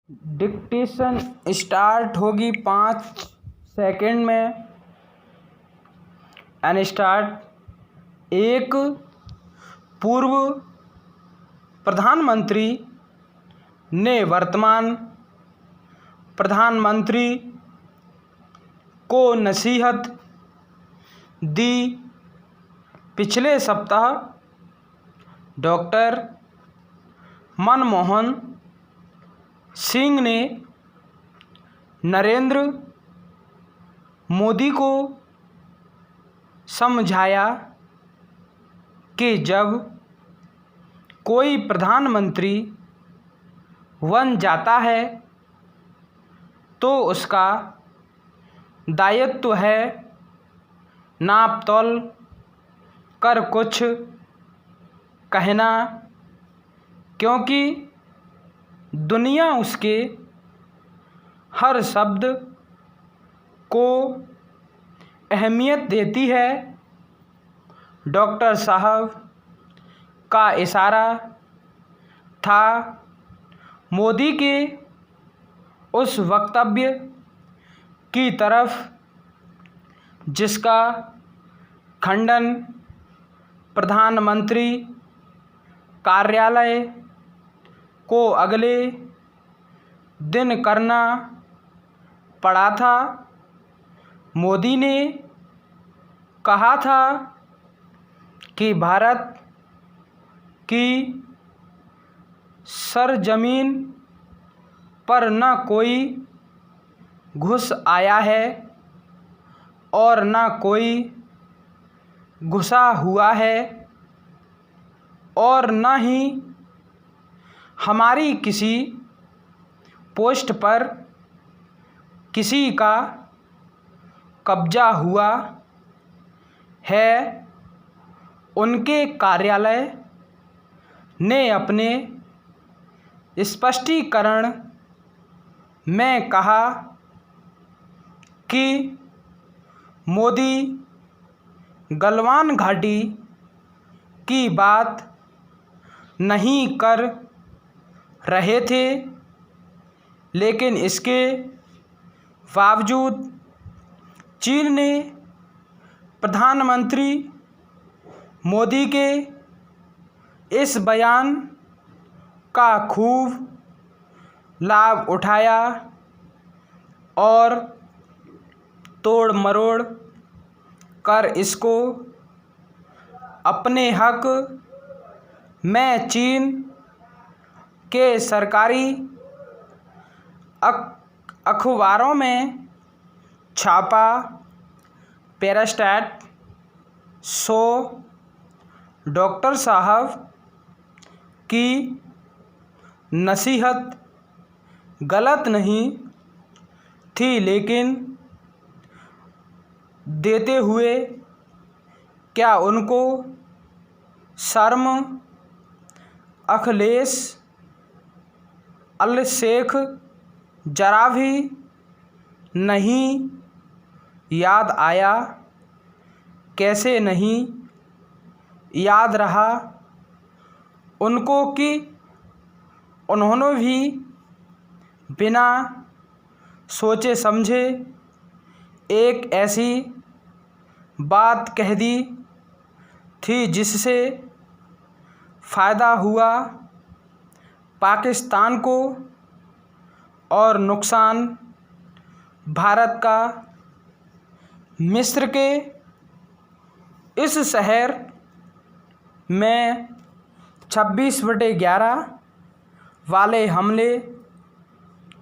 Dictation start होगी 5 second में। And start. एक पूर्व प्रधानमंत्री ने वर्तमान प्रधानमंत्री को नसीहत दी। पिछले सप्ताह डॉक्टर मनमोहन सिंह ने नरेंद्र मोदी को समझाया कि जब कोई प्रधानमंत्री बन जाता है तो उसका दायित्व है नाप तोल कर कुछ कहना, क्योंकि दुनिया उसके हर शब्द को अहमियत देती है। डॉक्टर साहब का इशारा था मोदी के उस वक्तव्य की तरफ जिसका खंडन प्रधानमंत्री कार्यालय को अगले दिन करना पड़ा था। मोदी ने कहा था कि भारत की सरजमीन पर न कोई घुस आया है और न कोई घुसा हुआ है और न ही हमारी किसी पोस्ट पर किसी का कब्जा हुआ है। उनके कार्यालय ने अपने स्पष्टीकरण में कहा कि मोदी गलवान घाटी की बात नहीं कर रहे थे, लेकिन इसके बावजूद चीन ने प्रधानमंत्री मोदी के इस बयान का खूब लाभ उठाया और तोड़ मरोड़ कर इसको अपने हक में चीन के सरकारी अखबारों में छापा। पैरास्टैट शो डॉक्टर साहब की नसीहत गलत नहीं थी, लेकिन देते हुए क्या उनको शर्म अखिलेश अलशेख जरा भी नहीं याद आया? कैसे नहीं याद रहा उनको कि उन्होंने भी बिना सोचे समझे एक ऐसी बात कह दी थी जिससे फ़ायदा हुआ पाकिस्तान को और नुकसान भारत का। मिस्र के इस शहर में 26/11 वाले हमले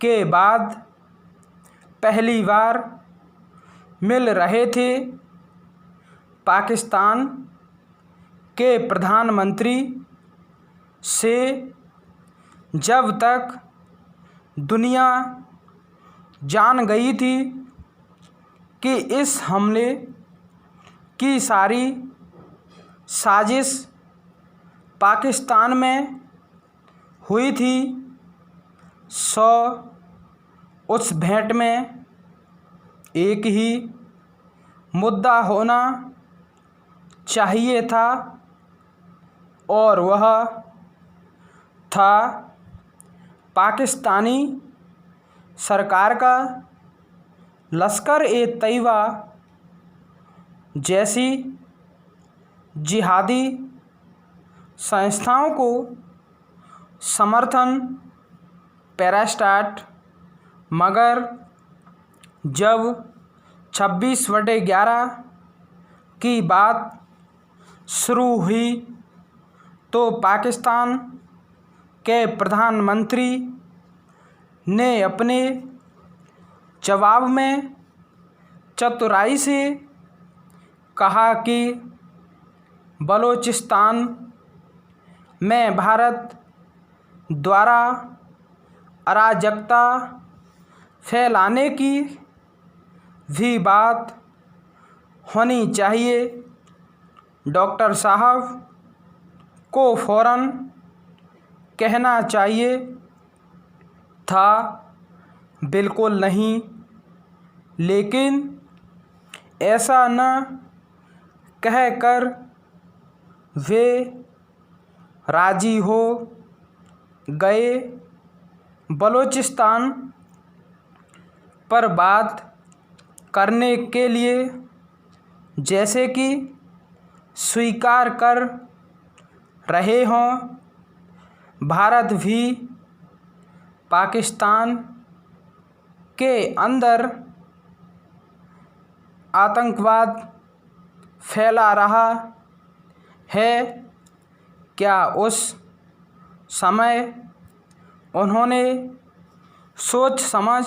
के बाद पहली बार मिल रहे थे पाकिस्तान के प्रधानमंत्री से। जब तक दुनिया जान गई थी कि इस हमले की सारी साजिश पाकिस्तान में हुई थी, उस भेंट में एक ही मुद्दा होना चाहिए था और वह था पाकिस्तानी सरकार का लश्कर-ए-तैयबा जैसी जिहादी संस्थाओं को समर्थन पैरास्टाट, मगर जब 26/11 की बात शुरू हुई तो पाकिस्तान के प्रधानमंत्री ने अपने जवाब में चतुराई से कहा कि बलूचिस्तान में भारत द्वारा अराजकता फैलाने की भी बात होनी चाहिए। डॉक्टर साहब को फौरन कहना चाहिए था बिल्कुल नहीं, लेकिन ऐसा न कहकर वे राजी हो गए। बलूचिस्तान पर बात करने के लिए जैसे कि स्वीकार कर रहे हों, भारत भी पाकिस्तान के अंदर आतंकवाद फैला रहा है। क्या उस समय उन्होंने सोच समझ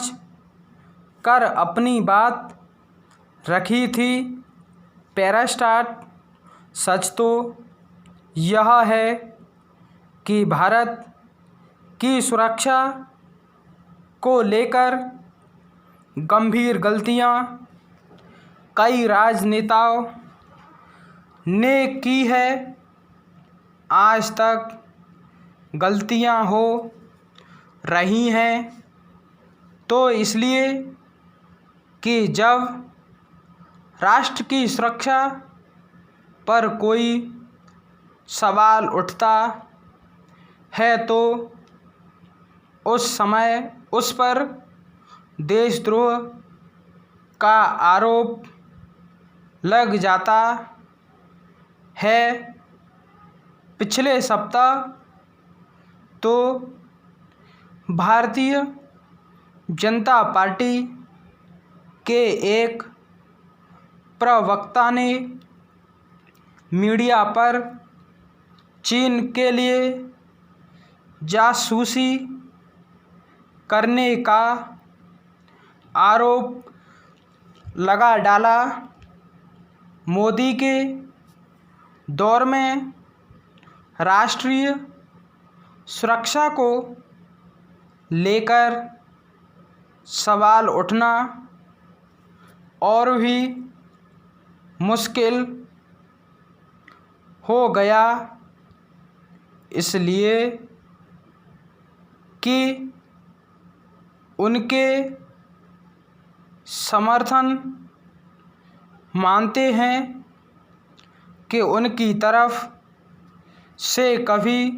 कर अपनी बात रखी थी? पैरास्टाट, सच तो यह है कि भारत की सुरक्षा को लेकर गंभीर गलतियां कई राजनेताओं ने की है। आज तक गलतियां हो रही हैं तो इसलिए कि जब राष्ट्र की सुरक्षा पर कोई सवाल उठता है तो उस समय उस पर देशद्रोह का आरोप लग जाता है। पिछले सप्ताह तो भारतीय जनता पार्टी के एक प्रवक्ता ने मीडिया पर चीन के लिए जासूसी करने का आरोप लगा डाला। मोदी के दौर में राष्ट्रीय सुरक्षा को लेकर सवाल उठना और भी मुश्किल हो गया, इसलिए कि उनके समर्थन मानते हैं कि उनकी तरफ से कभी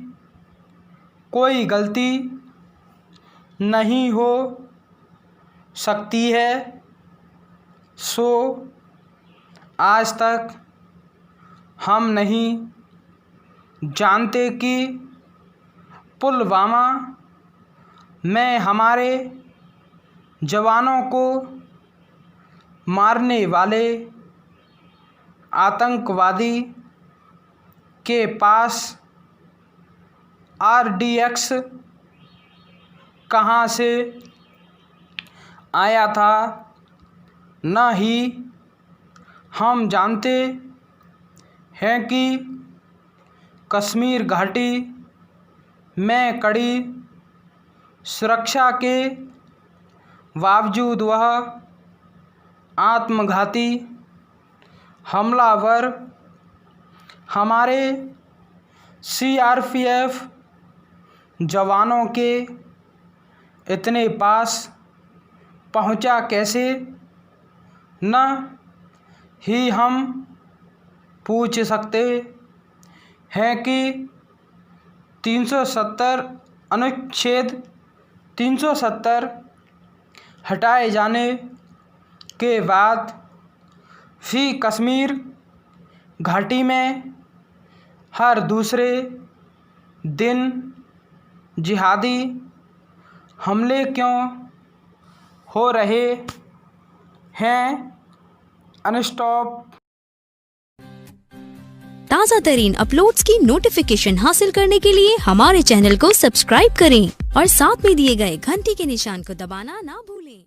कोई गलती नहीं हो सकती है। सो आज तक हम नहीं जानते कि पुलवामा में हमारे जवानों को मारने वाले आतंकवादी के पास RDX कहाँ से आया था, न ही हम जानते हैं कि कश्मीर घाटी में कड़ी सुरक्षा के बावजूद वह आत्मघाती हमलावर हमारे CRPF जवानों के इतने पास पहुंचा कैसे, न ही हम पूछ सकते हैं कि 370 अनुच्छेद 370 हटाए जाने के बाद भी कश्मीर घाटी में हर दूसरे दिन जिहादी हमले क्यों हो रहे हैं अनस्टॉप। ताज़ा तरीन अपलोड्स की नोटिफिकेशन हासिल करने के लिए हमारे चैनल को सब्सक्राइब करें और साथ में दिए गए घंटी के निशान को दबाना ना भूलें।